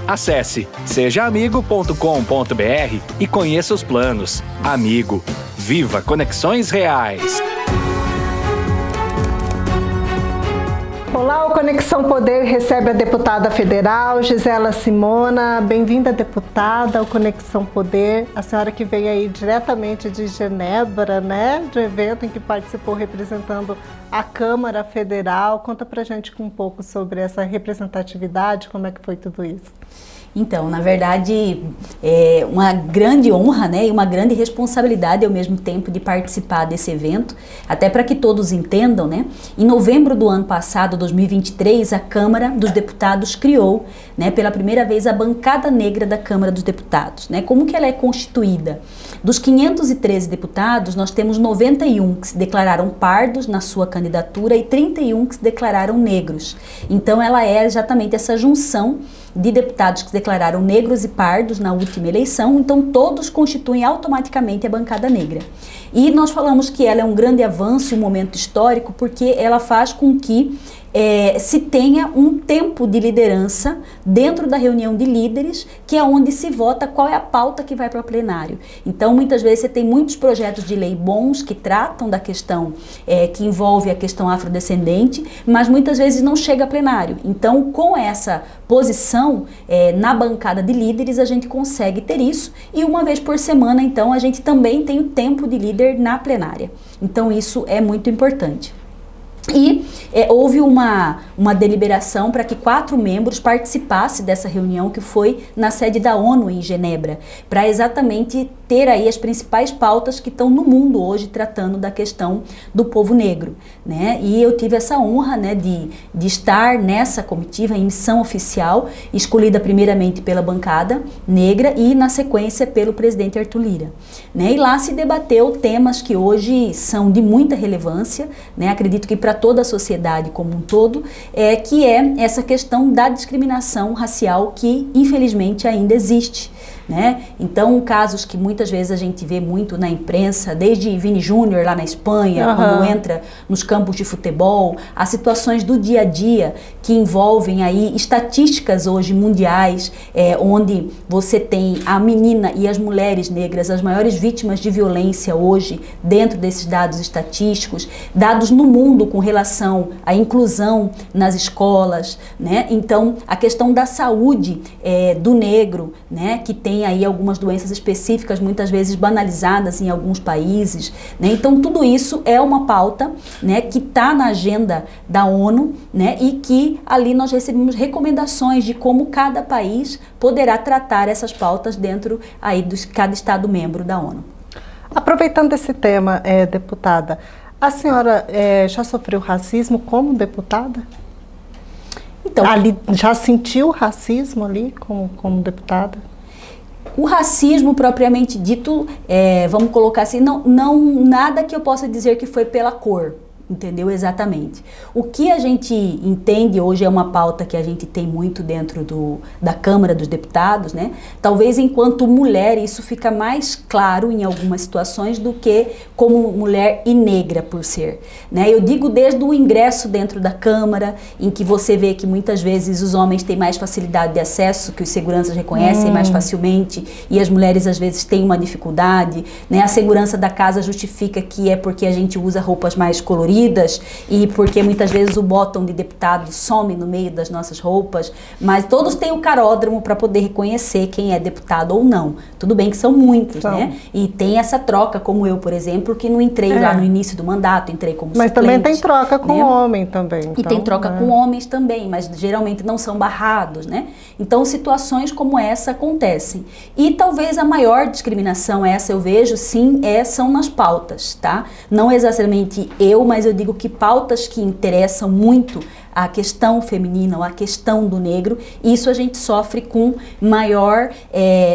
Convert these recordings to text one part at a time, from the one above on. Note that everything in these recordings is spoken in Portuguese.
Acesse sejaamigo.com.br e conheça os planos. Amigo, viva conexões reais! Olá, o Conexão Poder recebe a deputada federal Gisela Simona. Bem-vinda, deputada, ao Conexão Poder. A senhora que veio aí diretamente de Genebra, né? De um evento em que participou representando a Câmara Federal. Conta pra gente um pouco sobre essa representatividade, como é que foi tudo isso. Então, na verdade, é uma grande honra, né, e uma grande responsabilidade ao mesmo tempo de participar desse evento, até para que todos entendam, né, em novembro do ano passado, 2023, a Câmara dos Deputados criou, né, pela primeira vez a bancada negra da Câmara dos Deputados, né. Como que ela é constituída? Dos 513 deputados, nós temos 91 que se declararam pardos na sua candidatura e 31 que se declararam negros. Então, ela é exatamente essa junção de deputados que se declararam negros e pardos na última eleição, então todos constituem automaticamente a bancada negra. E nós falamos que ela é um grande avanço e um momento histórico porque ela faz com que se tenha um tempo de liderança dentro da reunião de líderes, que é onde se vota qual é a pauta que vai para o plenário. Então, muitas vezes você tem muitos projetos de lei bons que tratam da questão que envolve a questão afrodescendente, mas muitas vezes não chega a plenário. Então, com essa posição na bancada de líderes, a gente consegue ter isso, e uma vez por semana, então, a gente também tem o tempo de líder na plenária. Então, isso é muito importante. E houve uma deliberação para que 4 membros participassem dessa reunião que foi na sede da ONU em Genebra, para exatamente ter aí as principais pautas que estão no mundo hoje tratando da questão do povo negro, né? E eu tive essa honra, né, de estar nessa comitiva em missão oficial, escolhida primeiramente pela bancada negra e na sequência pelo presidente Arthur Lira, né? E lá se debateu temas que hoje são de muita relevância, né? Acredito que para toda a sociedade como um todo, que é essa questão da discriminação racial que infelizmente ainda existe, né? Então, casos que muitas vezes a gente vê muito na imprensa, desde Vini Júnior lá na Espanha, quando entra nos campos de futebol, as situações do dia a dia que envolvem aí estatísticas hoje mundiais, onde você tem a menina e as mulheres negras, as maiores vítimas de violência hoje, dentro desses dados estatísticos, dados no mundo com relação à inclusão nas escolas, né? Então, a questão da saúde do negro, né, que tem aí algumas doenças específicas, muitas vezes banalizadas em alguns países, né? Então, tudo isso é uma pauta, né, que está na agenda da ONU, né, e que ali nós recebemos recomendações de como cada país poderá tratar essas pautas dentro aí de cada Estado membro da ONU. Aproveitando esse tema, deputada, a senhora já sofreu racismo como deputada? Então, ali, já sentiu racismo ali como deputada? O racismo propriamente dito, vamos colocar assim, não nada que eu possa dizer que foi pela cor. Entendeu? Exatamente. O que a gente entende hoje é uma pauta que a gente tem muito dentro da Câmara dos Deputados, né? Talvez enquanto mulher isso fica mais claro em algumas situações do que como mulher e negra por ser, né? Eu digo desde o ingresso dentro da Câmara, em que você vê que muitas vezes os homens têm mais facilidade de acesso, que os seguranças reconhecem mais facilmente, e as mulheres às vezes têm uma dificuldade, né? A segurança da casa justifica que é porque a gente usa roupas mais coloridas, e porque muitas vezes o bottom de deputado some no meio das nossas roupas, mas todos têm o caródromo para poder reconhecer quem é deputado ou não. Tudo bem que são muitos, né? E tem essa troca, como eu, por exemplo, que não entrei lá no início do mandato, entrei como mas suplente. Mas também tem troca com homem também. Então, e tem troca com homens também, mas geralmente não são barrados, né? Então situações como essa acontecem. E talvez a maior discriminação, essa eu vejo sim, são nas pautas, tá? Não exatamente mas eu digo que pautas que interessam muito a questão feminina ou a questão do negro, isso a gente sofre com maior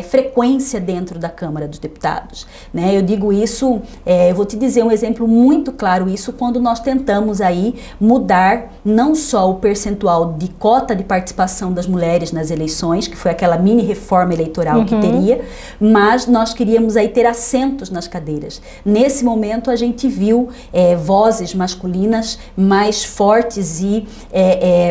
frequência dentro da Câmara dos Deputados, né? Eu digo isso, eu vou te dizer um exemplo muito claro isso, quando nós tentamos aí mudar não só o percentual de cota de participação das mulheres nas eleições, que foi aquela mini reforma eleitoral que teria, mas nós queríamos aí ter assentos nas cadeiras. Nesse momento a gente viu vozes masculinas mais fortes e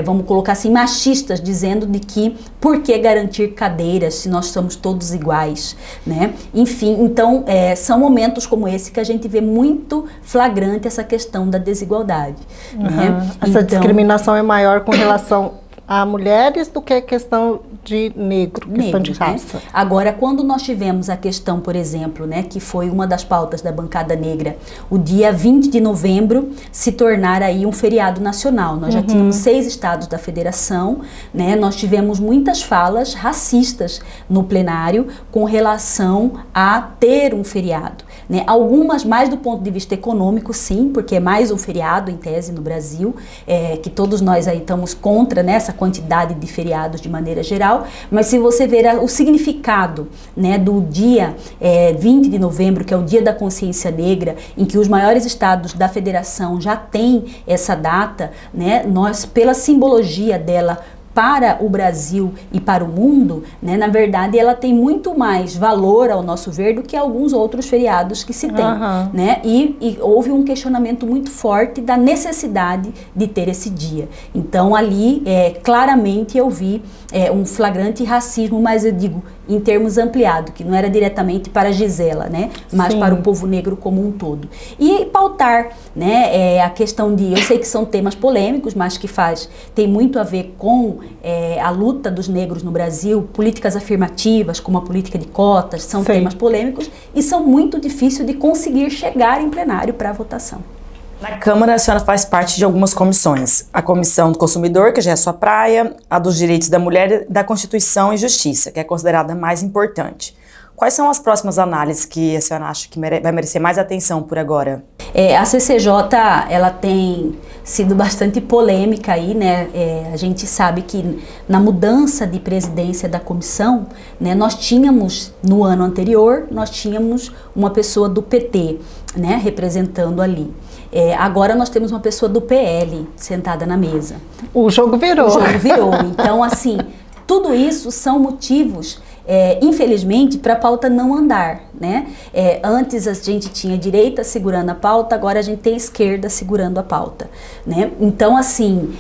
vamos colocar assim, machistas, dizendo de que por que garantir cadeiras se nós somos todos iguais, né? Enfim, então são momentos como esse que a gente vê muito flagrante essa questão da desigualdade, né? Essa discriminação é maior com relação a mulheres do que a questão de questão de raça. Né? Agora, quando nós tivemos a questão, por exemplo, né, que foi uma das pautas da bancada negra, o dia 20 de novembro se tornar aí um feriado nacional. Nós já tínhamos 6 estados da federação, né? Nós tivemos muitas falas racistas no plenário com relação a ter um feriado, né? Algumas mais do ponto de vista econômico, sim, porque é mais um feriado em tese no Brasil, que todos nós aí estamos contra, né, essa quantidade de feriados de maneira geral, mas se você ver o significado, né, do dia 20 de novembro, que é o Dia da Consciência Negra, em que os maiores estados da federação já têm essa data, né, nós, pela simbologia dela para o Brasil e para o mundo, né, na verdade ela tem muito mais valor ao nosso ver do que alguns outros feriados que se tem, né? E houve um questionamento muito forte da necessidade de ter esse dia. Então ali claramente eu vi um flagrante racismo, mas eu digo em termos ampliados, que não era diretamente para a Gisela, né, mas para o povo negro como um todo. E pautar, né, a questão de, eu sei que são temas polêmicos, mas que tem muito a ver com a luta dos negros no Brasil, políticas afirmativas, como a política de cotas, são temas polêmicos e são muito difíceis de conseguir chegar em plenário para votação. Na Câmara, a senhora faz parte de algumas comissões. A Comissão do Consumidor, que já é sua praia, a dos Direitos da Mulher, da Constituição e Justiça, que é considerada mais importante. Quais são as próximas análises que a senhora acha que vai merecer mais atenção por agora? A CCJ, ela tem sido bastante polêmica aí, né? A gente sabe que na mudança de presidência da comissão, né, nós tínhamos, no ano anterior, nós tínhamos uma pessoa do PT, né, representando ali. Agora nós temos uma pessoa do PL sentada na mesa. O jogo virou. O jogo virou. Então, assim, tudo isso são motivos, infelizmente, para a pauta não andar, né? Antes a gente tinha a direita segurando a pauta, agora a gente tem a esquerda segurando a pauta, né? Então, assim,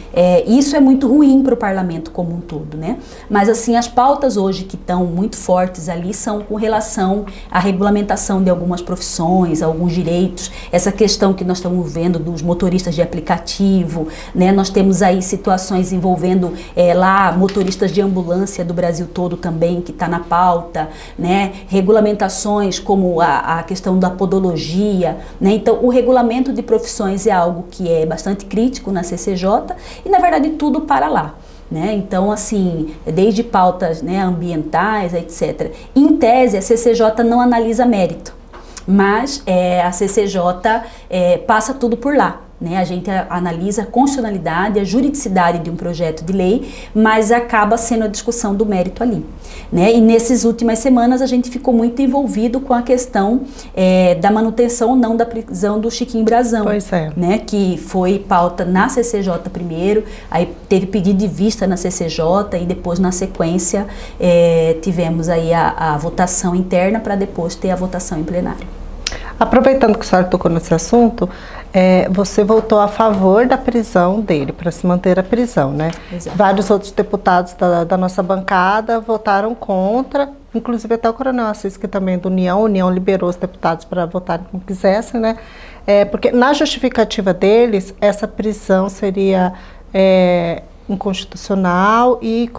isso é muito ruim para o parlamento como um todo, né? Mas, assim, as pautas hoje que estão muito fortes ali são com relação à regulamentação de algumas profissões, alguns direitos, essa questão que nós estamos vendo dos motoristas de aplicativo, né? Nós temos aí situações envolvendo lá motoristas de ambulância do Brasil todo também, que está na pauta, né? Regulamentações como a questão da podologia, né? Então, o regulamento de profissões é algo que é bastante crítico na CCJ e, na verdade, tudo para lá, né? Então, assim, desde pautas, né, ambientais, etc. Em tese, a CCJ não analisa mérito, mas a CCJ passa tudo por lá. Né? A gente analisa a constitucionalidade, a juridicidade de um projeto de lei, mas acaba sendo a discussão do mérito ali, né? E nessas últimas semanas a gente ficou muito envolvido com a questão da manutenção ou não da prisão do Chiquinho Brazão, né? Que foi pauta na CCJ primeiro, aí teve pedido de vista na CCJ e depois na sequência tivemos aí a votação interna para depois ter a votação em plenário. Aproveitando que a senhora tocou nesse assunto, você votou a favor da prisão dele, para se manter a prisão, né? Exato. Vários outros deputados da nossa bancada votaram contra, inclusive até o Coronel Assis, que também é do União. A União liberou os deputados para votarem como quisessem, né? Porque na justificativa deles, essa prisão seria inconstitucional e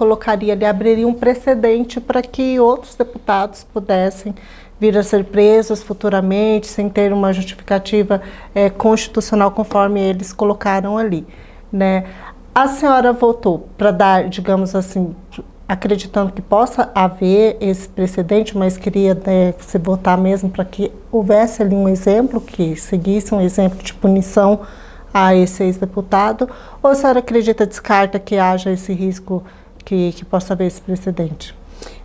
abriria um precedente para que outros deputados pudessem vir a ser presos futuramente, sem ter uma justificativa constitucional, conforme eles colocaram ali, né? A senhora votou para dar, digamos assim, acreditando que possa haver esse precedente, mas queria se votar mesmo para que houvesse ali um exemplo, que seguisse um exemplo de punição a esse ex-deputado, ou a senhora descarta que haja esse risco que possa haver esse precedente?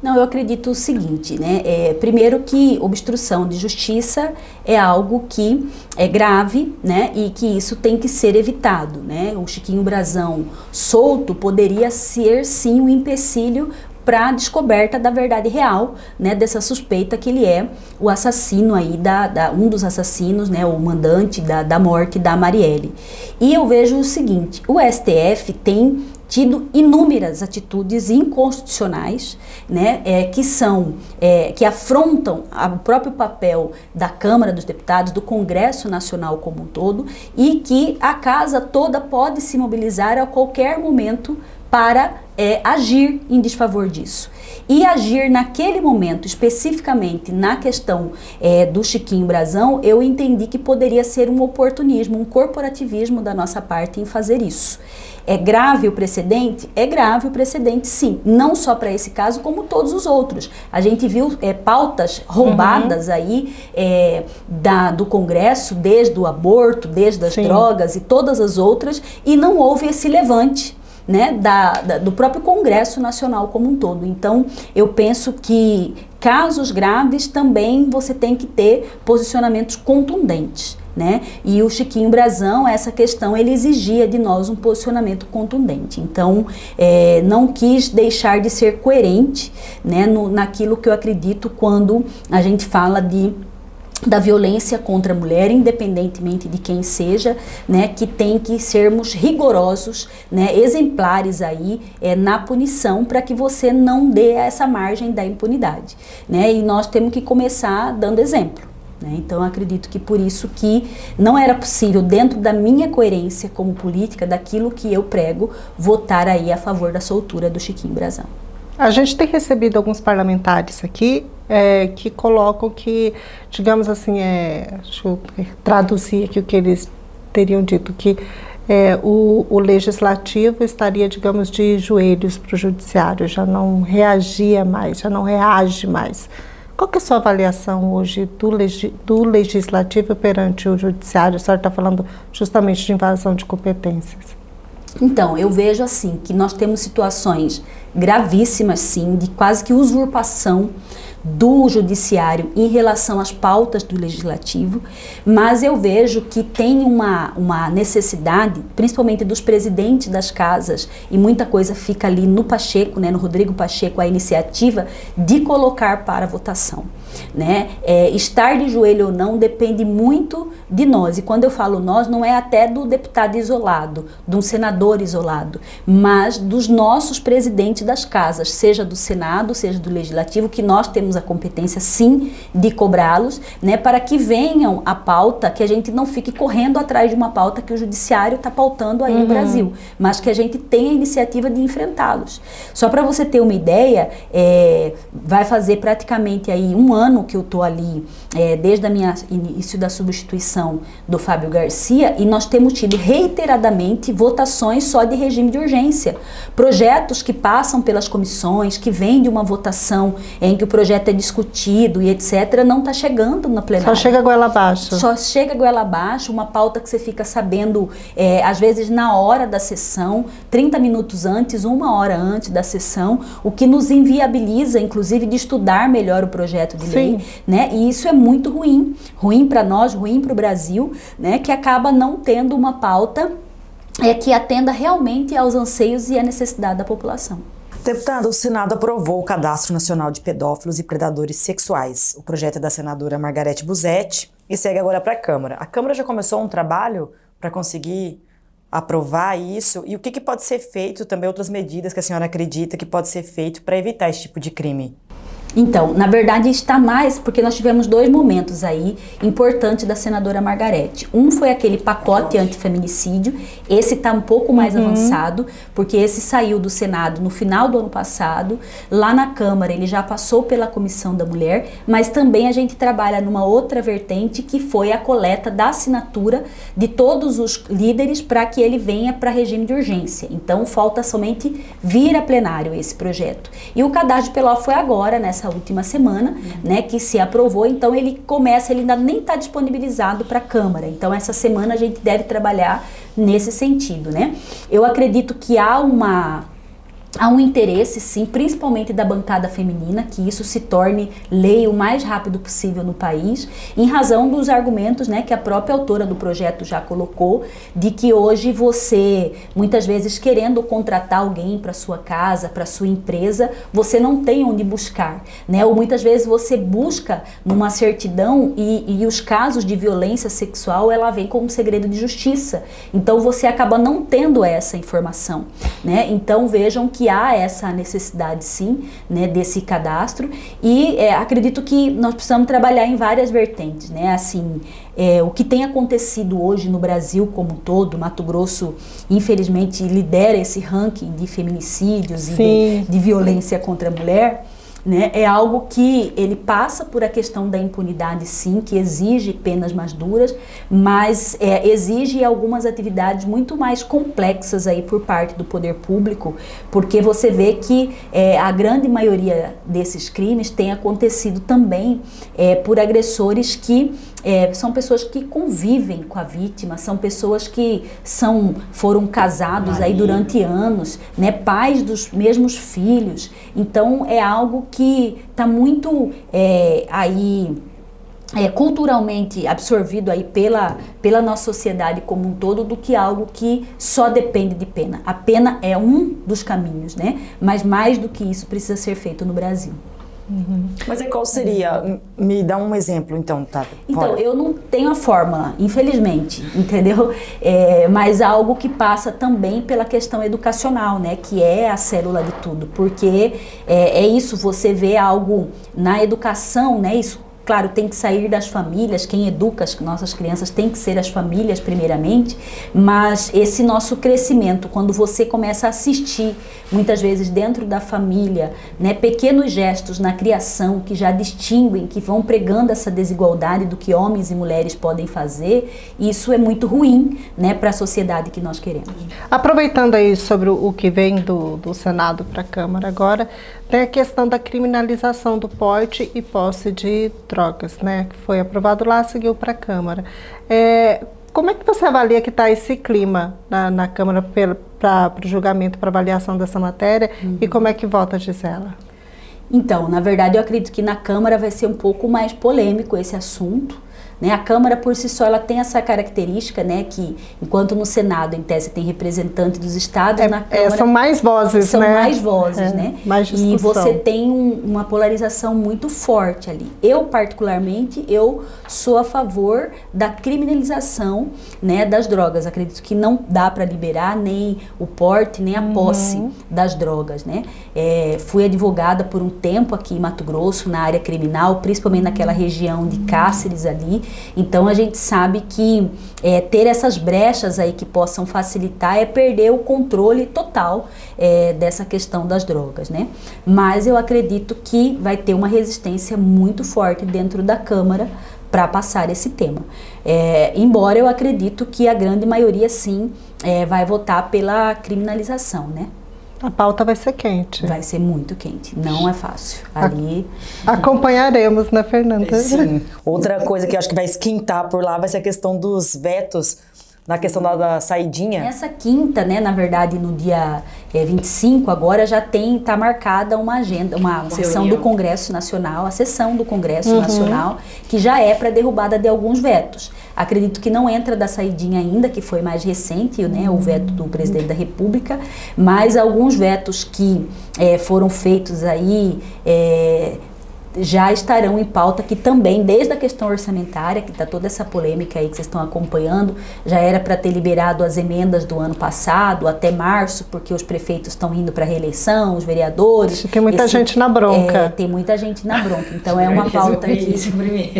Não, eu acredito o seguinte, né? Primeiro que obstrução de justiça é algo que é grave, né? E que isso tem que ser evitado, né? O Chiquinho Brazão solto poderia ser sim um empecilho para a descoberta da verdade real, né, dessa suspeita que ele é o assassino aí, um dos assassinos, né, o mandante da morte da Marielle. E eu vejo o seguinte, o STF tem tido inúmeras atitudes inconstitucionais, né, que afrontam o próprio papel da Câmara dos Deputados, do Congresso Nacional como um todo, e que a casa toda pode se mobilizar a qualquer momento para agir em desfavor disso. E agir naquele momento, especificamente na questão do Chiquinho Brazão, eu entendi que poderia ser um oportunismo, um corporativismo da nossa parte em fazer isso. É grave o precedente? É grave o precedente, sim. Não só para esse caso, como todos os outros. A gente viu pautas roubadas aí do Congresso, desde o aborto, desde as drogas e todas as outras, e não houve esse levante, né, do próprio Congresso Nacional como um todo. Então, eu penso que casos graves também você tem que ter posicionamentos contundentes, né? E o Chiquinho Brazão, essa questão, ele exigia de nós um posicionamento contundente. Então, não quis deixar de ser coerente, né, naquilo que eu acredito quando a gente fala da violência contra a mulher, independentemente de quem seja, né, que tem que sermos rigorosos, né, exemplares aí na punição, para que você não dê essa margem da impunidade, né, e nós temos que começar dando exemplo, né. Então eu acredito que por isso que não era possível, dentro da minha coerência como política, daquilo que eu prego, votar aí a favor da soltura do Chiquinho Brazão. A gente tem recebido alguns parlamentares aqui que colocam que, digamos assim, deixa eu traduzir aqui o que eles teriam dito, que o legislativo estaria, digamos, de joelhos para o judiciário, já não reagia mais, já não reage mais. Qual que é a sua avaliação hoje do legislativo perante o judiciário? A senhora está falando justamente de invasão de competências. Então, eu vejo assim, que nós temos situações gravíssimas, sim, de quase que usurpação do judiciário em relação às pautas do legislativo, mas eu vejo que tem uma necessidade, principalmente dos presidentes das casas, e muita coisa fica ali no Pacheco, né, no Rodrigo Pacheco, a iniciativa de colocar para votação, né? Estar de joelho ou não depende muito de nós, e quando eu falo nós, não é até do deputado isolado, de um senador isolado, mas dos nossos presidentes das casas, seja do Senado, seja do Legislativo, que nós temos a competência sim de cobrá-los, né, para que venham a pauta, que a gente não fique correndo atrás de uma pauta que o judiciário está pautando aí no Brasil, mas que a gente tenha a iniciativa de enfrentá-los. Só para você ter uma ideia, vai fazer praticamente aí 1 ano que eu estou ali, desde o início da substituição do Fábio Garcia, e nós temos tido reiteradamente votações só de regime de urgência, projetos que passam pelas comissões, que vêm de uma votação em que o projeto é discutido e etc, não está chegando na plenária. Só chega goela abaixo. Só chega goela abaixo, uma pauta que você fica sabendo, às vezes na hora da sessão, 30 minutos antes, 1 hora antes da sessão, o que nos inviabiliza, inclusive, de estudar melhor o projeto de lei, né? E isso é muito ruim para nós, ruim para o Brasil, né? Que acaba não tendo uma pauta que atenda realmente aos anseios e à necessidade da população. Deputada, o Senado aprovou o Cadastro Nacional de Pedófilos e Predadores Sexuais. O projeto é da senadora Margarete Busetti e segue agora para a Câmara. A Câmara já começou um trabalho para conseguir aprovar isso? E o que pode ser feito, também outras medidas que a senhora acredita que pode ser feito para evitar esse tipo de crime? Então, na verdade está mais, porque nós tivemos 2 momentos aí importantes da senadora Margarete. Um foi aquele pacote antifeminicídio, esse está um pouco mais avançado, porque esse saiu do Senado no final do ano passado, lá na Câmara ele já passou pela Comissão da Mulher, mas também a gente trabalha numa outra vertente que foi a coleta da assinatura de todos os líderes para que ele venha para regime de urgência. Então falta somente vir a plenário esse projeto. E o cadastro de pedófilo foi agora, nessa última semana, né, que se aprovou, então ele ainda nem está disponibilizado para a Câmara, então essa semana a gente deve trabalhar nesse sentido, né. Eu acredito que há Há um interesse, sim, principalmente da bancada feminina, que isso se torne lei o mais rápido possível no país, em razão dos argumentos, né, que a própria autora do projeto já colocou, de que hoje você, muitas vezes querendo contratar alguém para sua casa, para sua empresa, você não tem onde buscar, né? Ou muitas vezes você busca numa certidão e os casos de violência sexual, ela vem como segredo de justiça. Então você acaba não tendo essa informação, né? Então vejam que há essa necessidade, sim, né, desse cadastro, e acredito que nós precisamos trabalhar em várias vertentes, né? Assim, o que tem acontecido hoje no Brasil como um todo, Mato Grosso, infelizmente, lidera esse ranking de feminicídios e de violência contra a mulher, né? É algo que ele passa por a questão da impunidade, sim, que exige penas mais duras, mas exige algumas atividades muito mais complexas aí por parte do poder público, porque você vê que a grande maioria desses crimes tem acontecido também por agressores que são pessoas que convivem com a vítima, são pessoas que foram casados aí durante anos, né, pais dos mesmos filhos. Então é algo que está muito aí culturalmente absorvido aí pela nossa sociedade como um todo, do que algo que só depende de pena. A pena é um dos caminhos, né? Mas mais do que isso precisa ser feito no Brasil. Uhum. Mas qual seria? Me dá um exemplo, então, tá? Então, eu não tenho a fórmula, infelizmente, entendeu? Mas algo que passa também pela questão educacional, né? Que é a célula de tudo, porque é isso, você vê algo na educação, né? Isso, claro, tem que sair das famílias, quem educa as nossas crianças tem que ser as famílias primeiramente, mas esse nosso crescimento, quando você começa a assistir, muitas vezes dentro da família, né, pequenos gestos na criação que já distinguem, que vão pregando essa desigualdade do que homens e mulheres podem fazer, isso é muito ruim, né, para a sociedade que nós queremos. Aproveitando aí sobre o que vem do Senado para a Câmara agora, tem a questão da criminalização do porte e posse de drogas, né? Que foi aprovado lá, seguiu para a Câmara. Como é que você avalia que está esse clima na Câmara para o julgamento, para avaliação dessa matéria? E como é que vota, Gisela? Então, na verdade, eu acredito que na Câmara vai ser um pouco mais polêmico esse assunto, né? A Câmara por si só ela tem essa característica, né, que enquanto no Senado em tese tem representante dos estados, na Câmara são mais vozes, são né? mais vozes, né? Mais discussão. E você tem uma polarização muito forte ali. Eu particularmente sou a favor da criminalização, né, das drogas. Acredito que não dá para liberar nem o porte nem a posse das drogas, né? Fui advogada por um tempo aqui em Mato Grosso na área criminal, principalmente naquela região de Cáceres ali. Então a gente sabe que ter essas brechas aí que possam facilitar é perder o controle total dessa questão das drogas, né? Mas eu acredito que vai ter uma resistência muito forte dentro da Câmara para passar esse tema. Embora eu acredito que a grande maioria sim vai votar pela criminalização, né? A pauta vai ser quente. Vai ser muito quente, não é fácil. Ali acompanharemos, né, Fernanda? Sim. Outra coisa que eu acho que vai esquentar por lá vai ser a questão dos vetos, na questão da saidinha. Essa quinta, né, na verdade, no dia 25, agora já tá marcada uma agenda, uma sessão do Congresso Nacional, a sessão do Congresso Nacional, que já é para derrubada de alguns vetos. Acredito que não entra da saidinha ainda, que foi mais recente, né, o veto do presidente da República, mas alguns vetos que foram feitos aí já estarão em pauta, que também, desde a questão orçamentária, que está toda essa polêmica aí que vocês estão acompanhando, já era para ter liberado as emendas do ano passado, até março, porque os prefeitos estão indo para a reeleição, os vereadores. Tem muita gente na bronca. Tem muita gente na bronca, então é uma pauta que...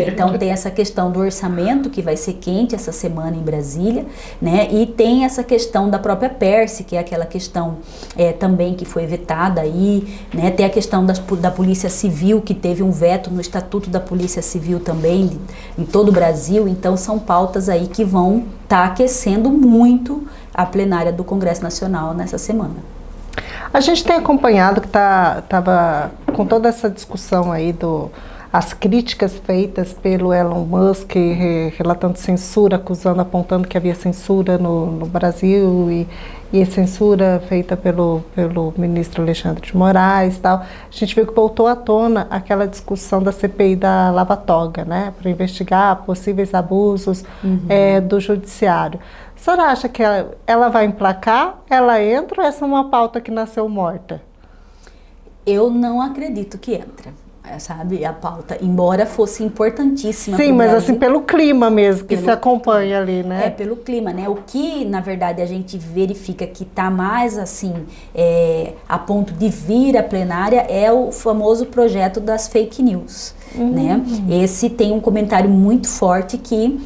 Então tem essa questão do orçamento, que vai ser quente essa semana em Brasília, né? E tem essa questão da própria PERSE, que é aquela questão também que foi vetada aí, né? Tem a questão da Polícia Civil, que teve um veto no Estatuto da Polícia Civil também, em todo o Brasil. Então são pautas aí que vão estar aquecendo muito a plenária do Congresso Nacional nessa semana. A gente tem acompanhado que estava com toda essa discussão aí as críticas feitas pelo Elon Musk, relatando censura, apontando que havia censura no Brasil e a censura feita pelo ministro Alexandre de Moraes e tal, a gente viu que voltou à tona aquela discussão da CPI da Lava Toga, né, para investigar possíveis abusos do judiciário. A senhora acha que ela vai emplacar, ela entra ou essa é uma pauta que nasceu morta? Eu não acredito que entra, sabe, a pauta, embora fosse importantíssima. Sim, mas assim, pelo clima mesmo, que se acompanha ali, né? Pelo clima, né? O que, na verdade, a gente verifica que está mais, assim, a ponto de vir à plenária é o famoso projeto das fake news, né? Esse tem um comentário muito forte que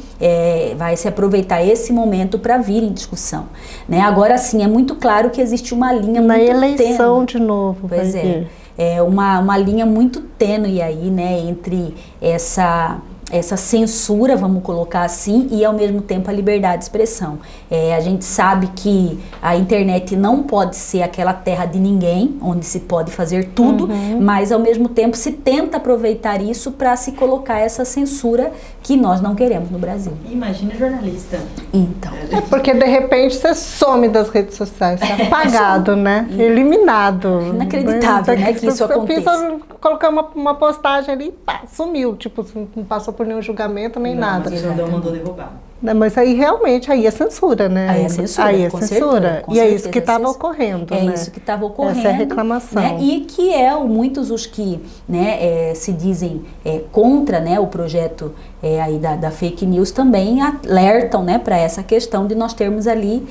vai se aproveitar esse momento para vir em discussão, né? Agora, sim, é muito claro que existe uma linha na muito eleição tênue. de novo, pois vai vir. É uma linha muito tênue aí, né, entre essa censura, vamos colocar assim, e ao mesmo tempo a liberdade de expressão. A gente sabe que a internet não pode ser aquela terra de ninguém, onde se pode fazer tudo, mas ao mesmo tempo se tenta aproveitar isso para se colocar essa censura que nós não queremos no Brasil. Imagina jornalista. Então. Porque de repente você some das redes sociais, você é apagado, né? Eliminado. Inacreditável, né, que isso aconteça. Colocar uma postagem ali, pá, sumiu, tipo, não passou por nenhum julgamento nem nada. Mas o mandou derrubar. Mas aí realmente aí é censura, né? Aí é censura, aí é com censura. certeza, com e é certeza, isso que estava ocorrendo, é né? isso que estava ocorrendo. Essa é a reclamação. Né? E que muitos os que, né, se dizem contra, né, o projeto aí da fake news também alertam, né, para essa questão de nós termos ali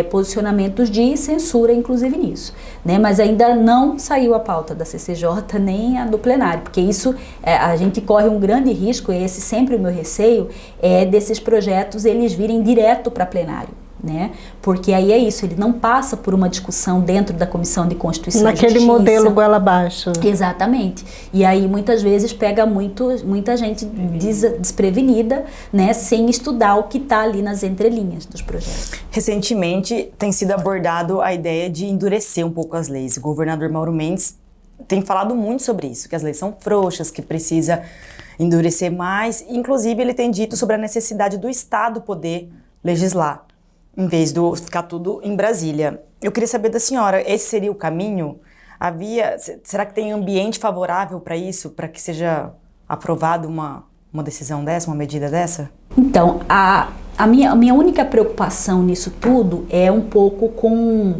posicionamentos de censura, inclusive nisso. Né? Mas ainda não saiu a pauta da CCJ nem a do plenário, porque isso a gente corre um grande risco, e esse sempre o meu receio, desses projetos eles virem direto para plenário. Né? Porque aí é isso, ele não passa por uma discussão dentro da Comissão de Constituição e Justiça. Naquele modelo goela abaixo. Exatamente. E aí muitas vezes pega muita gente desprevenida, né, sem estudar o que está ali nas entrelinhas dos projetos. Recentemente tem sido abordado a ideia de endurecer um pouco as leis. O governador Mauro Mendes tem falado muito sobre isso, que as leis são frouxas, que precisa endurecer mais. Inclusive ele tem dito sobre a necessidade do Estado poder legislar, em vez de ficar tudo em Brasília. Eu queria saber da senhora, esse seria o caminho? Será que tem ambiente favorável para isso, para que seja aprovada uma decisão dessa, uma medida dessa? Então, a minha única preocupação nisso tudo é um pouco com...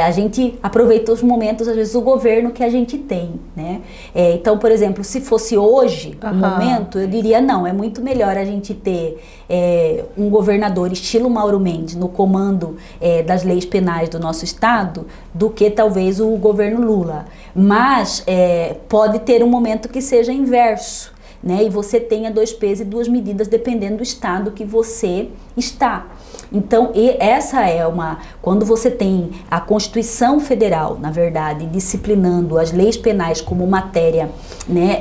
a gente aproveita os momentos, às vezes, do governo que a gente tem, né? Então, por exemplo, se fosse hoje o momento, eu diria não, é muito melhor a gente ter um governador estilo Mauro Mendes no comando das leis penais do nosso estado do que talvez o governo Lula. Mas pode ter um momento que seja inverso, né? E você tenha 2 pesos e 2 medidas dependendo do estado que você está. Então, essa quando você tem a Constituição Federal, na verdade, disciplinando as leis penais como matéria, né,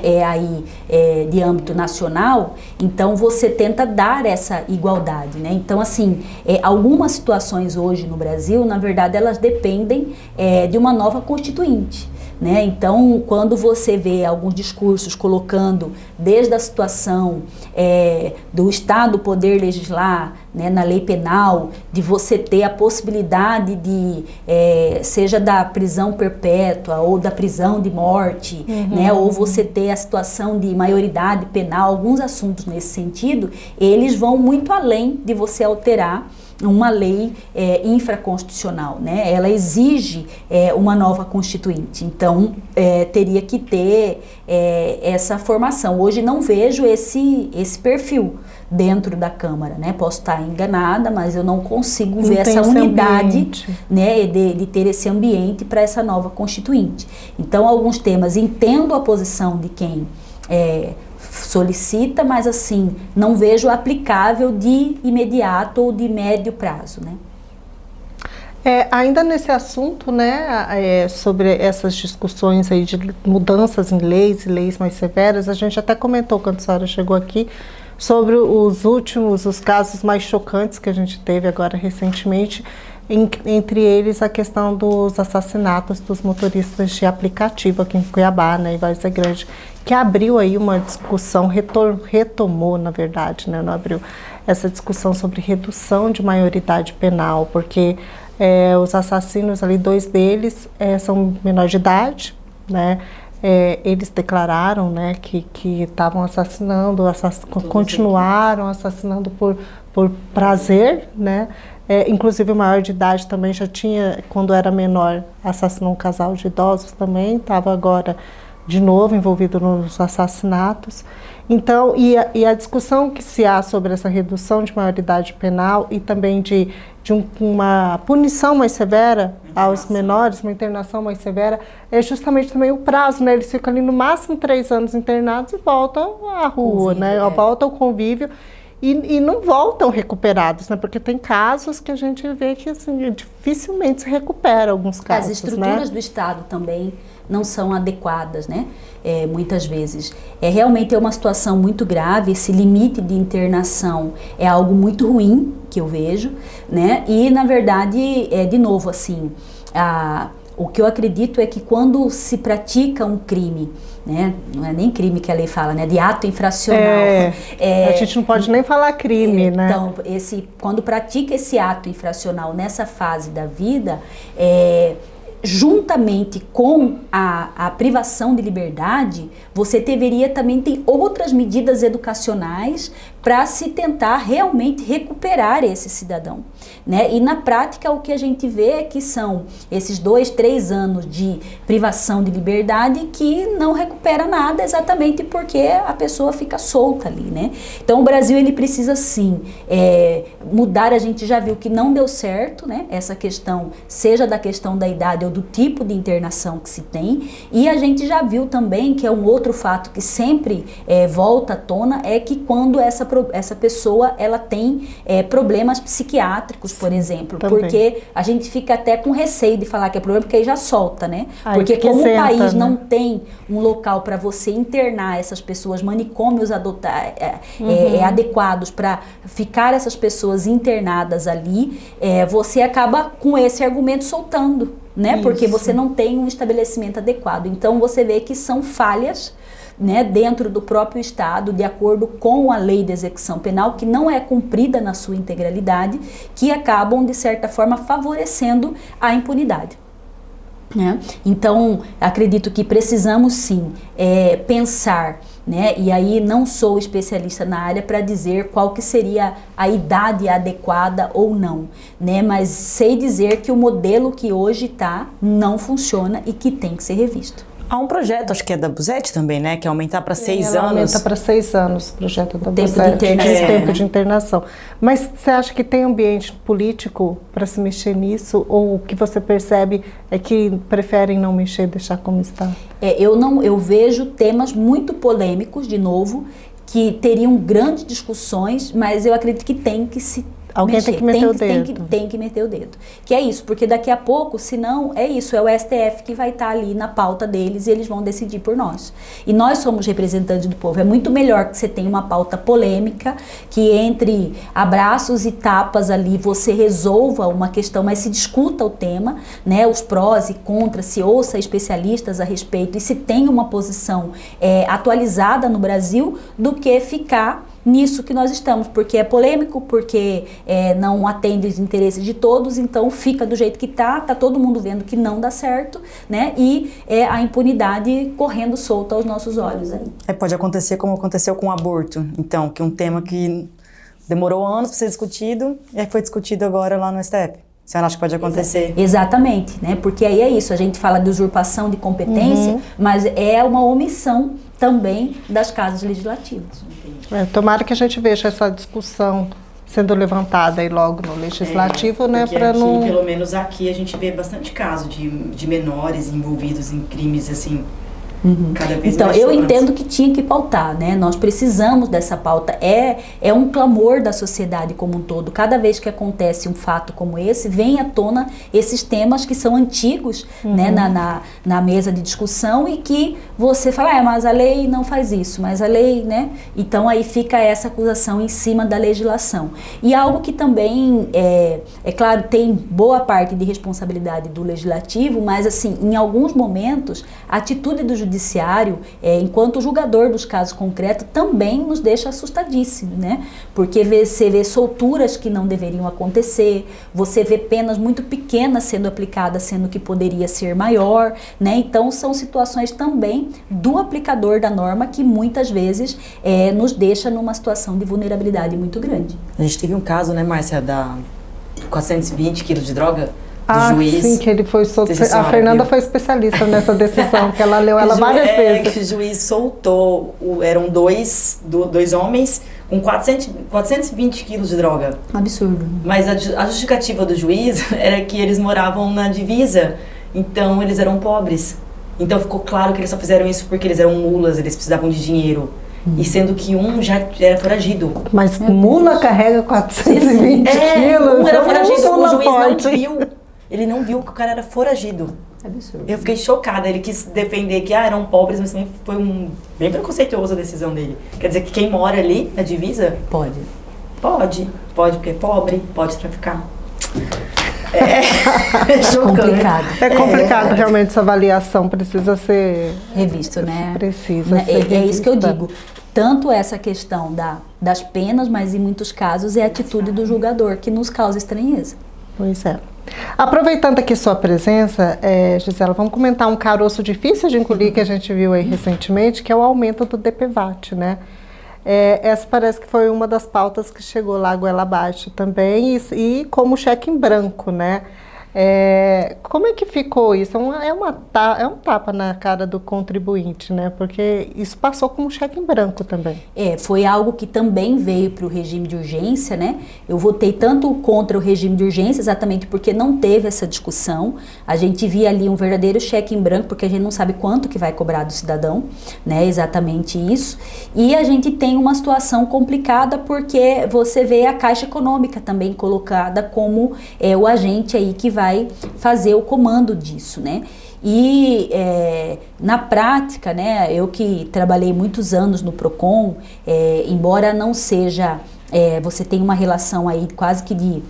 de âmbito nacional, então você tenta dar essa igualdade, né? Então, assim, algumas situações hoje no Brasil, na verdade, elas dependem de uma nova Constituinte. Né? Então, quando você vê alguns discursos colocando desde a situação do Estado poder legislar, né, na lei penal, de você ter a possibilidade de, seja da prisão perpétua ou da prisão de morte, né, ou você ter a situação de maioridade penal, alguns assuntos nesse sentido, eles vão muito além de você alterar uma lei infraconstitucional, né? Ela exige uma nova constituinte, então teria que ter essa formação. Hoje não vejo esse perfil dentro da Câmara, né? Posso estar enganada, mas eu não consigo ver essa unidade, né, de ter esse ambiente para essa nova constituinte. Então, alguns temas, entendo a posição de quem solicita, mas assim, não vejo aplicável de imediato ou de médio prazo, né? Ainda nesse assunto, né, sobre essas discussões aí de mudanças em leis e leis mais severas, a gente até comentou quando a senhora chegou aqui sobre os casos mais chocantes que a gente teve agora recentemente, entre eles a questão dos assassinatos dos motoristas de aplicativo aqui em Cuiabá, né, em Várzea Grande, que abriu aí uma discussão, retomou, na verdade, né, não abriu, essa discussão sobre redução de maioridade penal, porque Os assassinos ali, 2 deles são menores de idade, né? Eles declararam, né, que estavam assassinando, continuaram assassinando por prazer, né? Inclusive o maior de idade também já tinha, quando era menor, assassinou um casal de idosos também, estava agora de novo envolvido nos assassinatos. Então, e a discussão que se há sobre essa redução de maioridade penal e também de uma punição mais severa aos menores, uma internação mais severa, é justamente também o prazo, né? Eles ficam ali no máximo 3 anos internados e voltam à rua, convívio, né? Voltam ao convívio e não voltam recuperados, né? Porque tem casos que a gente vê que assim, dificilmente se recupera alguns casos. As estruturas do Estado também não são adequadas, né? Muitas vezes. Realmente é uma situação muito grave, esse limite de internação é algo muito ruim, que eu vejo, né? E, na verdade, de novo, assim, o que eu acredito é que quando se pratica um crime, né? Não é nem crime que a lei fala, né? De ato infracional. A gente não pode nem falar crime, né? Então, quando pratica esse ato infracional nessa fase da vida, juntamente com a privação de liberdade, você deveria também ter outras medidas educacionais para se tentar realmente recuperar esse cidadão, né? E na prática o que a gente vê é que são esses 2, 3 anos de privação de liberdade que não recupera nada, exatamente porque a pessoa fica solta ali, né? Então o Brasil ele precisa sim mudar. A gente já viu que não deu certo, né? Essa questão, seja da questão da idade ou do tipo de internação que se tem, e a gente já viu também que é um outro fato que sempre volta à tona, é que quando essa pessoa ela tem problemas psiquiátricos, por exemplo, também. Porque a gente fica até com receio de falar que é problema, porque aí já solta, né? Porque como o país não tem um local para você internar essas pessoas, manicômios adequados para ficar essas pessoas internadas ali, você acaba com esse argumento soltando, né? Isso. Porque você não tem um estabelecimento adequado. Então você vê que são falhas, né, dentro do próprio Estado, de acordo com a lei de execução penal, que não é cumprida na sua integralidade, que acabam, de certa forma, favorecendo a impunidade. Né? Então, acredito que precisamos sim pensar, né? E aí não sou especialista na área para dizer qual que seria a idade adequada ou não, né? Mas sei dizer que o modelo que hoje está não funciona e que tem que ser revisto. Há um projeto, acho que é da Buzet também, né? Que é aumentar para 6 anos. Aumenta para 6 anos o projeto da Buzet. Tempo de internação. Mas você acha que tem ambiente político para se mexer nisso? Ou o que você percebe é que preferem não mexer, deixar como está? Eu vejo temas muito polêmicos, de novo, que teriam grandes discussões, mas eu acredito que tem que se Alguém tem que meter o dedo. Tem que meter o dedo. Que é isso, porque daqui a pouco, se não, é isso, é o STF que vai estar ali na pauta deles e eles vão decidir por nós. E nós somos representantes do povo. É muito melhor que você tenha uma pauta polêmica, que entre abraços e tapas ali você resolva uma questão, mas se discuta o tema, né, os prós e contras, se ouça especialistas a respeito e se tenha uma posição atualizada no Brasil, do que ficar nisso que nós estamos, porque é polêmico, porque não atende os interesses de todos, então fica do jeito que tá todo mundo vendo que não dá certo, né? E a impunidade correndo solta aos nossos olhos aí. Pode acontecer como aconteceu com o aborto, então, que é um tema que demorou anos para ser discutido e foi discutido agora lá no STF. A senhora acha que pode acontecer? Exatamente, né? Porque aí é isso, a gente fala de usurpação de competência, mas é uma omissão também das casas legislativas. Tomara que a gente veja essa discussão sendo levantada aí logo no legislativo, né? Para não... Pelo menos aqui a gente vê bastante caso de menores envolvidos em crimes assim. Cada vez então, mais eu entendo que tinha que pautar, né? Nós precisamos dessa pauta. É um clamor da sociedade como um todo. Cada vez que acontece um fato como esse, vem à tona esses temas que são antigos, né? Na mesa de discussão, e que você fala, mas a lei não faz isso, mas a lei, né? Então aí fica essa acusação em cima da legislação. E algo que também, é claro, tem boa parte de responsabilidade do legislativo, mas assim, em alguns momentos, a atitude do judiciário judiciário, enquanto julgador dos casos concretos, também nos deixa assustadíssimos, né? Porque você vê solturas que não deveriam acontecer, você vê penas muito pequenas sendo aplicadas, sendo que poderia ser maior, né? Então são situações também do aplicador da norma que muitas vezes nos deixa numa situação de vulnerabilidade muito grande. A gente teve um caso, né, Márcia, da 420 quilos de droga, do juiz. Sim, que ele foi solto. A Fernanda foi especialista nessa decisão, que ela leu ela várias vezes. Que o juiz soltou, eram dois homens com 420 quilos de droga. Absurdo. Mas a justificativa do juiz era que eles moravam na divisa, então eles eram pobres. Então ficou claro que eles só fizeram isso porque eles eram mulas, eles precisavam de dinheiro. E sendo que um já era foragido. Mas mula carrega 420 quilos? Um era foragido, o juiz forte. não viu. Ele não viu que o cara era foragido. Absurdo. Eu fiquei chocada. Ele quis defender que eram pobres, mas também foi bem preconceituoso a decisão dele. Quer dizer que quem mora ali na divisa... Pode. Pode, porque é pobre, pode traficar. É complicado. É complicado, realmente, essa avaliação precisa ser... Revisto, né? Precisa ser É isso que eu revista. digo. Tanto essa questão das penas, mas em muitos casos é a atitude do julgador que nos causa estranheza. Pois é. Aproveitando aqui sua presença, Gisela, vamos comentar um caroço difícil de engolir que a gente viu aí recentemente, que é o aumento do DPVAT, né? Essa parece que foi uma das pautas que chegou lá goela abaixo também, e como cheque em branco, né? Como é que ficou isso? É um tapa na cara do contribuinte, né? Porque isso passou como cheque em branco também. Foi algo que também veio para o regime de urgência, né? Eu votei tanto contra o regime de urgência, exatamente porque não teve essa discussão. A gente via ali um verdadeiro cheque em branco, porque a gente não sabe quanto que vai cobrar do cidadão, né? Exatamente isso. E a gente tem uma situação complicada porque você vê a Caixa Econômica também colocada como o agente aí que vai fazer o comando disso, né? E na prática, né, eu que trabalhei muitos anos no PROCON, embora não seja... você tem uma relação aí quase que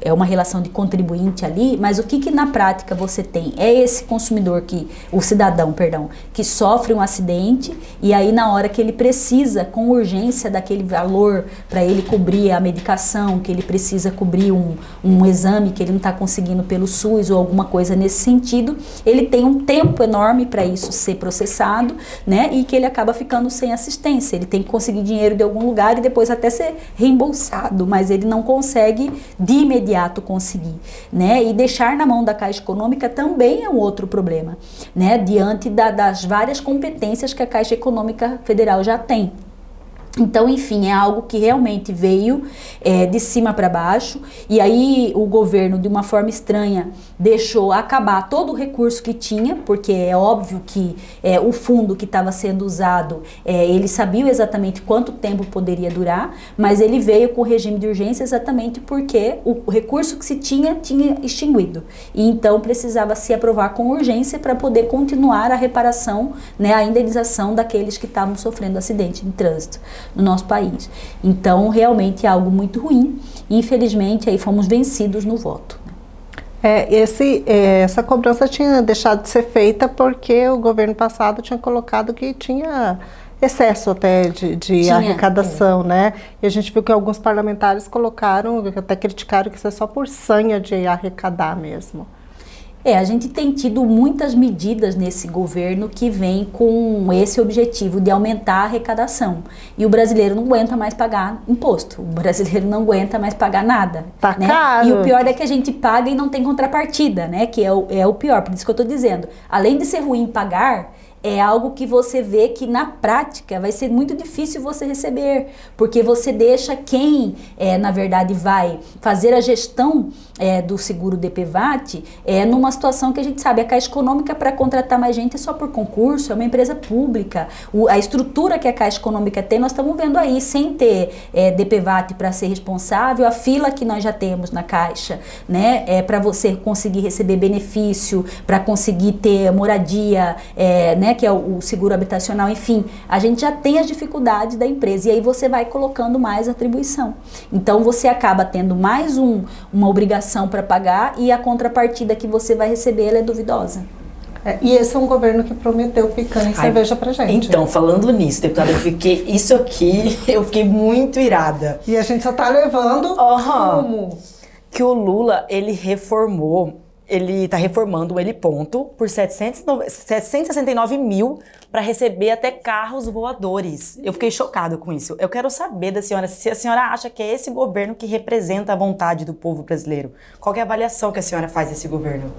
é uma relação de contribuinte ali, mas o que na prática você tem? É esse consumidor o cidadão, perdão, que sofre um acidente e aí na hora que ele precisa com urgência daquele valor para ele cobrir a medicação, que ele precisa cobrir um exame que ele não está conseguindo pelo SUS ou alguma coisa nesse sentido, ele tem um tempo enorme para isso ser processado, né, e que ele acaba ficando sem assistência, ele tem que conseguir dinheiro de algum lugar e depois até ser reembolsado, mas ele não consegue de imediato conseguir, né? E deixar na mão da Caixa Econômica também é um outro problema, né? Diante das várias competências que a Caixa Econômica Federal já tem. Então, enfim, é algo que realmente veio de cima para baixo e aí o governo, de uma forma estranha, deixou acabar todo o recurso que tinha, porque é óbvio que o fundo que estava sendo usado, ele sabia exatamente quanto tempo poderia durar, mas ele veio com o regime de urgência exatamente porque o recurso que se tinha extinguido. E então precisava se aprovar com urgência para poder continuar a reparação, né, a indenização daqueles que estavam sofrendo acidente de trânsito no nosso país. Então, realmente é algo muito ruim. Infelizmente, aí fomos vencidos no voto. Essa cobrança tinha deixado de ser feita porque o governo passado tinha colocado que tinha excesso até de arrecadação, né? E a gente viu que alguns parlamentares colocaram, até criticaram que isso é só por sanha de arrecadar mesmo. A gente tem tido muitas medidas nesse governo que vem com esse objetivo de aumentar a arrecadação. E o brasileiro não aguenta mais pagar imposto. O brasileiro não aguenta mais pagar nada. Tá né? caro. E o pior é que a gente paga e não tem contrapartida, né? Que é o pior, por isso que eu estou dizendo. Além de ser ruim pagar, é algo que você vê que na prática vai ser muito difícil você receber, porque você deixa quem, na verdade, vai fazer a gestão do seguro DPVAT numa situação que a gente sabe, a Caixa Econômica para contratar mais gente é só por concurso, é uma empresa pública, a estrutura que a Caixa Econômica tem, nós estamos vendo aí, sem ter DPVAT para ser responsável, a fila que nós já temos na Caixa, né, para você conseguir receber benefício, para conseguir ter moradia, né, que é o seguro habitacional, enfim, a gente já tem as dificuldades da empresa e aí você vai colocando mais atribuição. Então você acaba tendo mais uma obrigação para pagar e a contrapartida que você vai receber ela é duvidosa. E esse é um governo que prometeu picanha e cerveja pra gente. Então, falando nisso, deputada, eu fiquei muito irada. E a gente só tá levando rumo. Que o Lula, ele tá reformando o Heliponto por 769 mil para receber até carros voadores. Eu fiquei chocada com isso. Eu quero saber da senhora se a senhora acha que é esse governo que representa a vontade do povo brasileiro. Qual que é a avaliação que a senhora faz desse governo?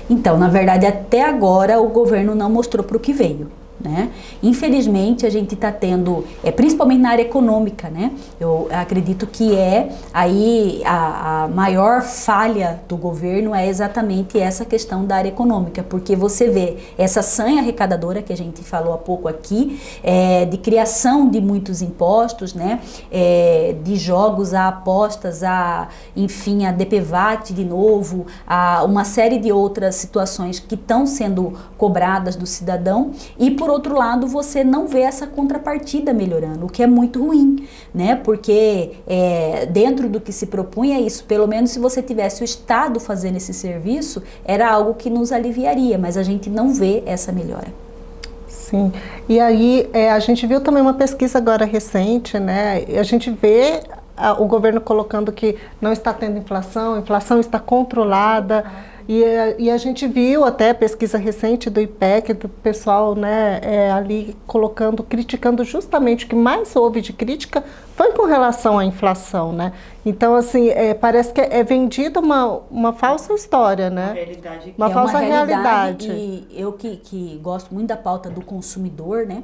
Então, na verdade, até agora o governo não mostrou para o que veio. Né? Infelizmente a gente está tendo, principalmente na área econômica, né? Eu acredito que aí a maior falha do governo é exatamente essa questão da área econômica, porque você vê essa sanha arrecadadora que a gente falou há pouco aqui, de criação de muitos impostos, né? De jogos a apostas, enfim, a DPVAT de novo, a uma série de outras situações que estão sendo cobradas do cidadão, e por outro lado você não vê essa contrapartida melhorando, o que é muito ruim, né? Porque dentro do que se propunha isso, pelo menos se você tivesse o Estado fazendo esse serviço, era algo que nos aliviaria, mas a gente não vê essa melhora. Sim, e aí a gente viu também uma pesquisa agora recente, né? A gente vê o governo colocando que não está tendo inflação, a inflação está controlada. E a gente viu até pesquisa recente do IPEC, do pessoal, né, ali criticando justamente o que mais houve de crítica foi com relação à inflação, né? Então, assim, parece que é vendida uma falsa história, né? Uma falsa realidade. E eu que gosto muito da pauta do consumidor, né?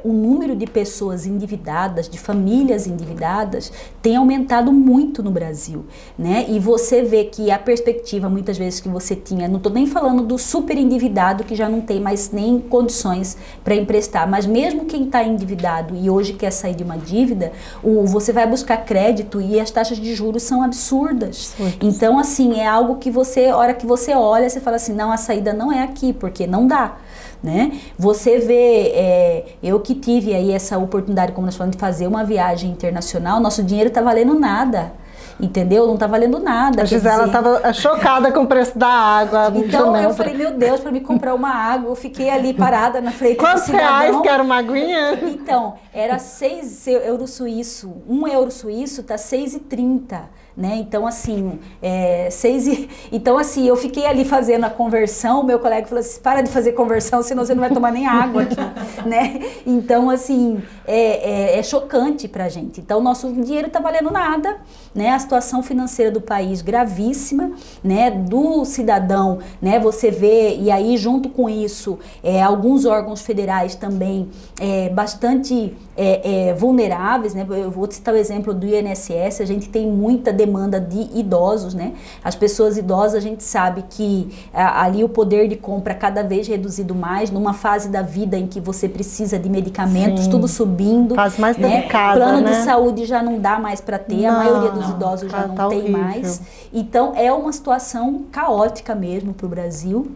O número de pessoas endividadas, de famílias endividadas, tem aumentado muito no Brasil, né? E você vê que a perspectiva, muitas vezes, que você tinha, não estou nem falando do super endividado que já não tem mais nem condições para emprestar, mas mesmo quem está endividado e hoje quer sair de uma dívida, você vai buscar crédito e as taxas de juros são absurdas. Então, assim, é algo que a hora que você olha, você fala assim, não, a saída não é aqui, porque não dá. Né? Você vê, eu que tive aí essa oportunidade, como nós falamos, de fazer uma viagem internacional, nosso dinheiro tá valendo nada. Entendeu? Não tá valendo nada. A Gisela estava chocada com o preço da água. Então eu falei, meu Deus, para me comprar uma água, eu fiquei ali parada na frente Quantos do cidadão. reais que era uma aguinha? Então, era 6 euros suíço. 1 euro suíço tá 6,30. Né? Então, assim, então, assim, eu fiquei ali fazendo a conversão, meu colega falou assim, para de fazer conversão, senão você não vai tomar nem água aqui, né? Então, assim, é chocante pra gente. Então, nosso dinheiro tá valendo nada, né? A situação financeira do país gravíssima, né? Do cidadão, né? Você vê, e aí, junto com isso, alguns órgãos federais também bastante vulneráveis, né? Eu vou citar o exemplo do INSS, a gente tem muita demanda de idosos, né? As pessoas idosas, a gente sabe que ali o poder de compra cada vez reduzido mais, numa fase da vida em que você precisa de medicamentos, tudo subindo. Fase mais né? delicada, Plano né? de saúde já não dá mais para ter, a maioria dos idosos já não tem horrível. mais. Então, é uma situação caótica mesmo para o Brasil.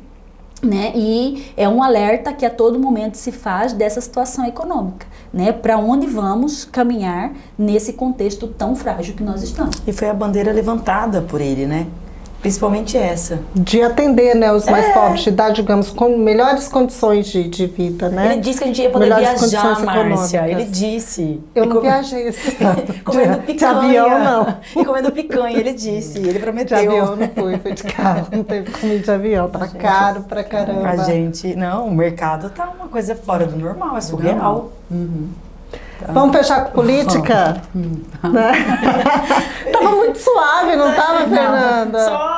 Né? E é um alerta que a todo momento se faz dessa situação econômica, né? Para onde vamos caminhar nesse contexto tão frágil que nós estamos. E foi a bandeira levantada por ele, né? Principalmente essa. De atender, né, os mais pobres, de dar, digamos, com melhores condições de vida, né? Ele disse que a gente ia poder Melhores viajar, condições Márcia. econômicas. Ele disse. Eu não viajei assim. Comendo picanha. De avião, não. E comendo picanha, ele disse. Ele prometeu. De avião não fui de carro. Não teve comida de avião. Tá caro pra caramba. A gente... Não, o mercado tá uma coisa fora do normal, é surreal. Vamos fechar com política? Né? Tava muito suave, não tava, Fernanda? Só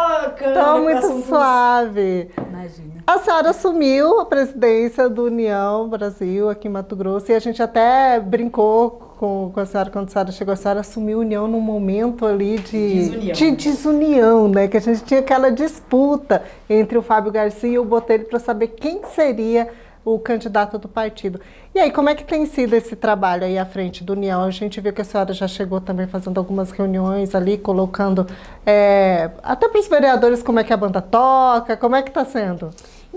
Tava muito suave. Imagina. A senhora assumiu a presidência do União Brasil aqui em Mato Grosso e a gente até brincou com a senhora quando a senhora chegou. A senhora assumiu a União num momento ali de desunião, né? Que a gente tinha aquela disputa entre o Fábio Garcia e o Botelho para saber quem seria o candidato do partido. E aí, como é que tem sido esse trabalho aí à frente do União? A gente viu que a senhora já chegou também fazendo algumas reuniões ali, colocando até para os vereadores como é que a banda toca, como é que está sendo?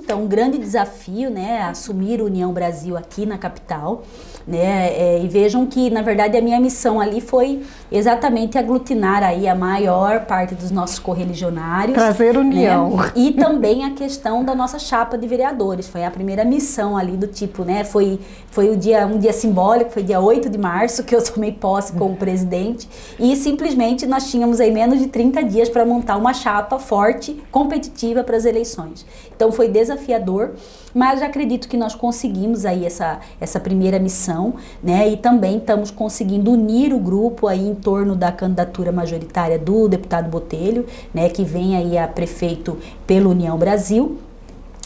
então um grande desafio, né, assumir União Brasil aqui na capital, né, e vejam que na verdade a minha missão ali foi exatamente aglutinar aí a maior parte dos nossos correligionários. Trazer união. Né, e também a questão da nossa chapa de vereadores, foi a primeira missão ali do tipo, né, foi um dia simbólico, foi dia 8 de março que eu tomei posse como presidente e simplesmente nós tínhamos aí menos de 30 dias para montar uma chapa forte, competitiva para as eleições. Então foi desafiador, mas acredito que nós conseguimos aí essa primeira missão, né? E também estamos conseguindo unir o grupo aí em torno da candidatura majoritária do deputado Botelho, né? Que vem aí a prefeito pela União Brasil.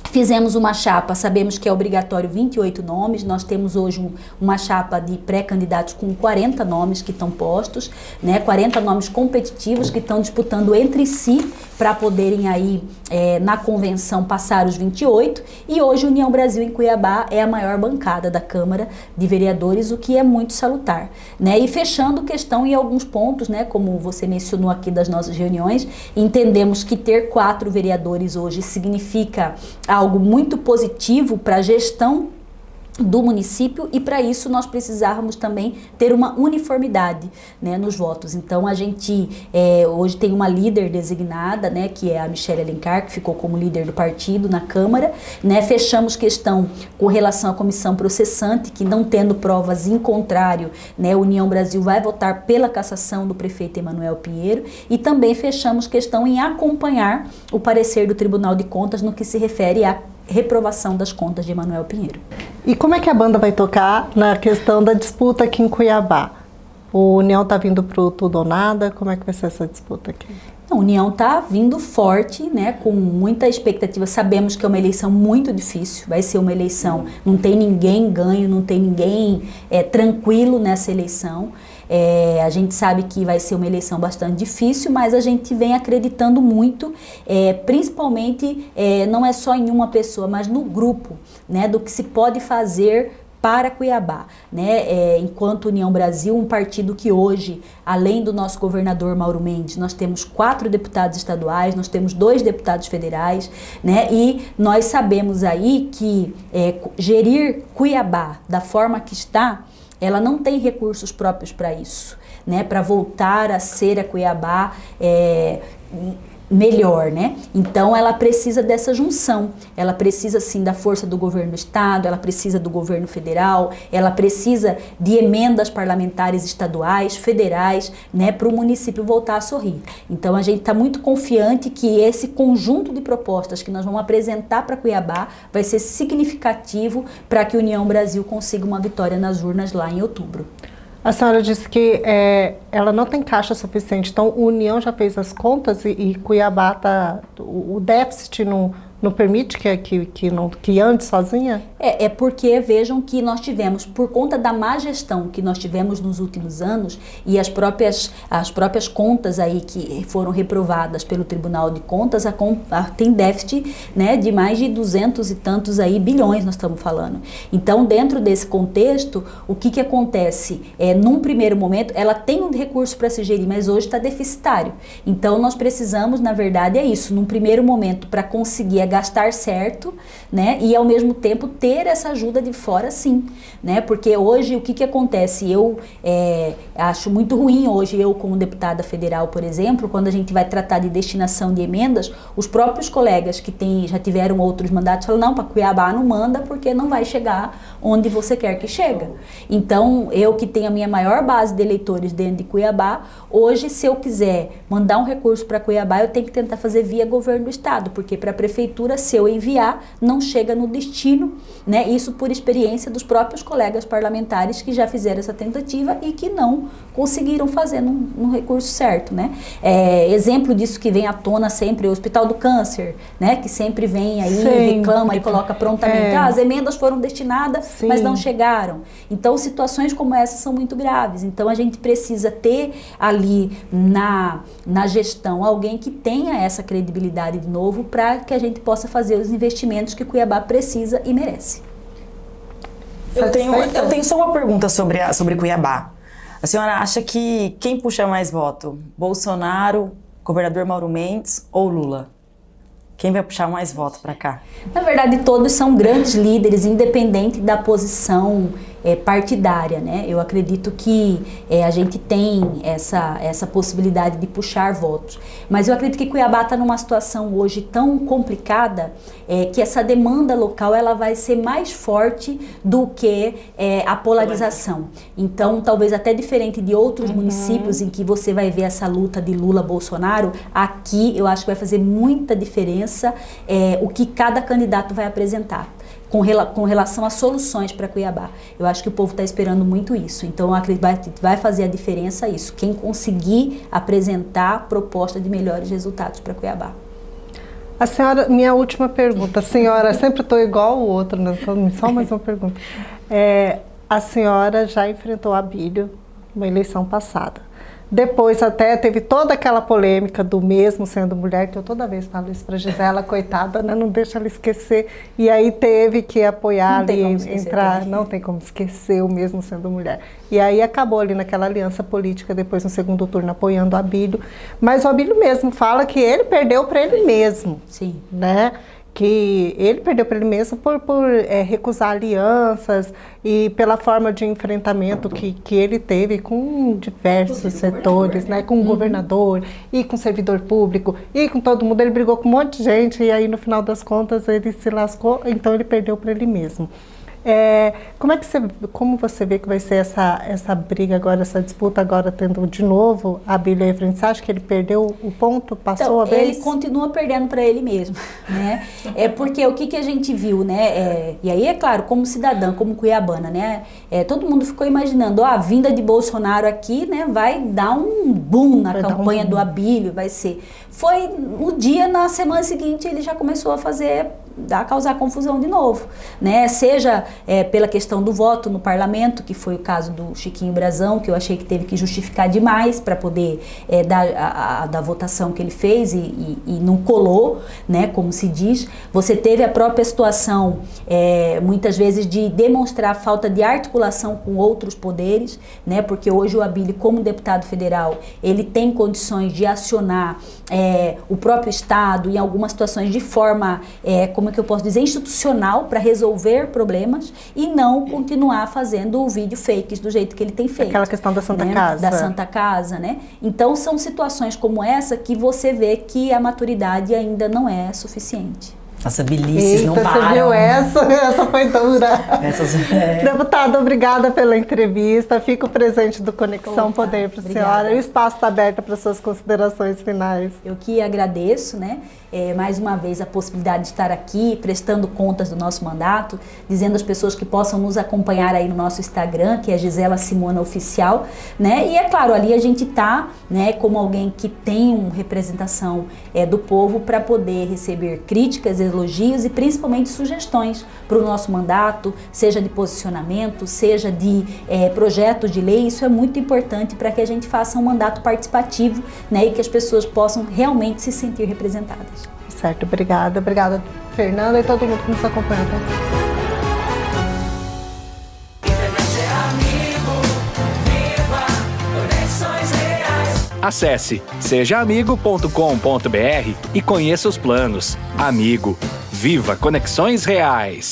Fizemos uma chapa, sabemos que é obrigatório 28 nomes, nós temos hoje uma chapa de pré-candidatos com 40 nomes que estão postos, né, 40 nomes competitivos que estão disputando entre si para poderem aí na convenção passar os 28, e hoje União Brasil em Cuiabá é a maior bancada da Câmara de Vereadores, o que é muito salutar, né, e fechando questão em alguns pontos, né, como você mencionou aqui das nossas reuniões, entendemos que ter 4 vereadores hoje significa algo muito positivo para a gestão do município, e para isso nós precisávamos também ter uma uniformidade, né, nos votos. Então a gente hoje tem uma líder designada, né, que é a Michele Alencar, que ficou como líder do partido na Câmara, né, fechamos questão com relação à comissão processante, que não tendo provas em contrário, né, União Brasil vai votar pela cassação do prefeito Emanuel Pinheiro, e também fechamos questão em acompanhar o parecer do Tribunal de Contas no que se refere à reprovação das contas de Emanuel Pinheiro. E como é que a banda vai tocar na questão da disputa aqui em Cuiabá? O União está vindo para o tudo ou nada? Como é que vai ser essa disputa aqui? A União está vindo forte, né, com muita expectativa. Sabemos que é uma eleição muito difícil, vai ser uma eleição, não tem ninguém ganho, não tem ninguém tranquilo nessa eleição. A gente sabe que vai ser uma eleição bastante difícil, mas a gente vem acreditando muito, principalmente não é só em uma pessoa, mas no grupo, né, do que se pode fazer para Cuiabá, né? Enquanto União Brasil, um partido que hoje, além do nosso governador Mauro Mendes, nós temos 4 deputados estaduais, nós temos 2 deputados federais, né? E nós sabemos aí que gerir Cuiabá da forma que está, ela não tem recursos próprios para isso, né? Para voltar a ser a Cuiabá melhor, né? Então ela precisa dessa junção, ela precisa sim da força do governo do estado, ela precisa do governo federal, ela precisa de emendas parlamentares estaduais, federais, né, para o município voltar a sorrir. Então a gente está muito confiante que esse conjunto de propostas que nós vamos apresentar para Cuiabá vai ser significativo para que a União Brasil consiga uma vitória nas urnas lá em outubro. A senhora disse que ela não tem caixa suficiente, então o União já fez as contas e Cuiabá o déficit não permite que ande sozinha? É porque vejam que nós tivemos, por conta da má gestão que nós tivemos nos últimos anos e as próprias contas aí que foram reprovadas pelo Tribunal de Contas, tem déficit, né, de mais de 200 e tantos aí bilhões nós estamos falando. Então, dentro desse contexto, o que acontece? Num primeiro momento, ela tem um recurso para se gerir, mas hoje está deficitário. Então, nós precisamos, na verdade, num primeiro momento, para conseguir gastar certo, né, e ao mesmo tempo ter essa ajuda de fora, sim, né, porque hoje o que acontece? Eu acho muito ruim hoje, eu como deputada federal, por exemplo, quando a gente vai tratar de destinação de emendas, os próprios colegas que já tiveram outros mandatos falam, não, para Cuiabá não manda porque não vai chegar onde você quer que chegue. Então, eu que tenho a minha maior base de eleitores dentro de Cuiabá, hoje se eu quiser mandar um recurso para Cuiabá, eu tenho que tentar fazer via governo do estado, porque para a prefeitura, se eu enviar, não chega no destino, né? Isso por experiência dos próprios colegas parlamentares que já fizeram essa tentativa e que não conseguiram fazer no recurso certo, né? Exemplo disso que vem à tona sempre, o Hospital do Câncer, né? Que sempre vem aí, reclama e coloca prontamente, as emendas foram destinadas, sim, mas não chegaram. Então, situações como essa são muito graves. Então, a gente precisa ter ali na gestão alguém que tenha essa credibilidade de novo para que a gente possa fazer os investimentos que Cuiabá precisa e merece. Eu tenho só uma pergunta sobre Cuiabá. A senhora acha que quem puxa mais voto? Bolsonaro, governador Mauro Mendes ou Lula? Quem vai puxar mais voto para cá? Na verdade, todos são grandes líderes, independente da posição partidária, né? Eu acredito que a gente tem essa possibilidade de puxar votos. Mas eu acredito que Cuiabá está numa situação hoje tão complicada que essa demanda local ela vai ser mais forte do que a polarização. Então, talvez até diferente de outros municípios em que você vai ver essa luta de Lula-Bolsonaro, aqui eu acho que vai fazer muita diferença o que cada candidato vai apresentar. Com relação a soluções para Cuiabá. Eu acho que o povo está esperando muito isso. Então, eu acredito que vai fazer a diferença isso. Quem conseguir apresentar proposta de melhores resultados para Cuiabá. A senhora, minha última pergunta. A senhora, sempre estou igual ao outro, né? Só mais uma pergunta. A senhora já enfrentou a Abílio numa eleição passada. Depois até teve toda aquela polêmica do mesmo sendo mulher, que eu toda vez falo isso para Gisela, coitada, né? Não deixa ela esquecer. E aí teve que apoiar ali, entrar, não tem como esquecer o mesmo sendo mulher. E aí acabou ali naquela aliança política, depois no segundo turno apoiando o Abílio. Mas o Abílio mesmo fala que ele perdeu para ele mesmo. Sim. Né? Que ele perdeu para ele mesmo por recusar alianças e pela forma de enfrentamento que ele teve com diversos setores, né? Com o governador e com o servidor público e com todo mundo. Ele brigou com um monte de gente e aí no final das contas ele se lascou, então ele perdeu para ele mesmo. Como você vê que vai ser essa briga agora, essa disputa agora tendo de novo a Abílio e frente? Você acha que ele perdeu o ponto, passou então, a vez? Ele continua perdendo para ele mesmo, né? Porque o que a gente viu, né? E aí, é claro, como cidadã, como cuiabana, né? Todo mundo ficou imaginando, a vinda de Bolsonaro aqui, né? Vai dar um boom na campanha do Abílio, vai ser. Foi o dia, na semana seguinte, ele já começou a causar confusão de novo, né? Seja pela questão do voto no parlamento, que foi o caso do Chiquinho Brazão, que eu achei que teve que justificar demais para poder dar da votação que ele fez e não colou, né? Como se diz. Você teve a própria situação, muitas vezes, de demonstrar falta de articulação com outros poderes, né? Porque hoje o Abílio, como deputado federal, ele tem condições de acionar o próprio Estado em algumas situações de forma, como é que eu posso dizer, institucional para resolver problemas e não continuar fazendo vídeo fakes do jeito que ele tem feito. Aquela questão da Santa Casa. Da Santa Casa, né? Então são situações como essa que você vê que a maturidade ainda não é suficiente. Nossa, bilices não param. Você viu essa? Essa foi dura. Deputada, obrigada pela entrevista. Fico presente do Conexão Poder para a senhora. O espaço está aberto para suas considerações finais. Eu que agradeço, né? Mais uma vez a possibilidade de estar aqui prestando contas do nosso mandato, dizendo às pessoas que possam nos acompanhar aí no nosso Instagram, que é Gisela Simona Oficial, né? E é claro, ali a gente tá, né, como alguém que tem uma representação do povo para poder receber críticas, elogios e principalmente sugestões para o nosso mandato, seja de posicionamento, seja de projetos de lei. Isso é muito importante para que a gente faça um mandato participativo, né, e que as pessoas possam realmente se sentir representadas. Certo, obrigada. Obrigada, Fernanda, e todo mundo que nos acompanha. Acesse sejaamigo.com.br e conheça os planos. Amigo, viva Conexões Reais!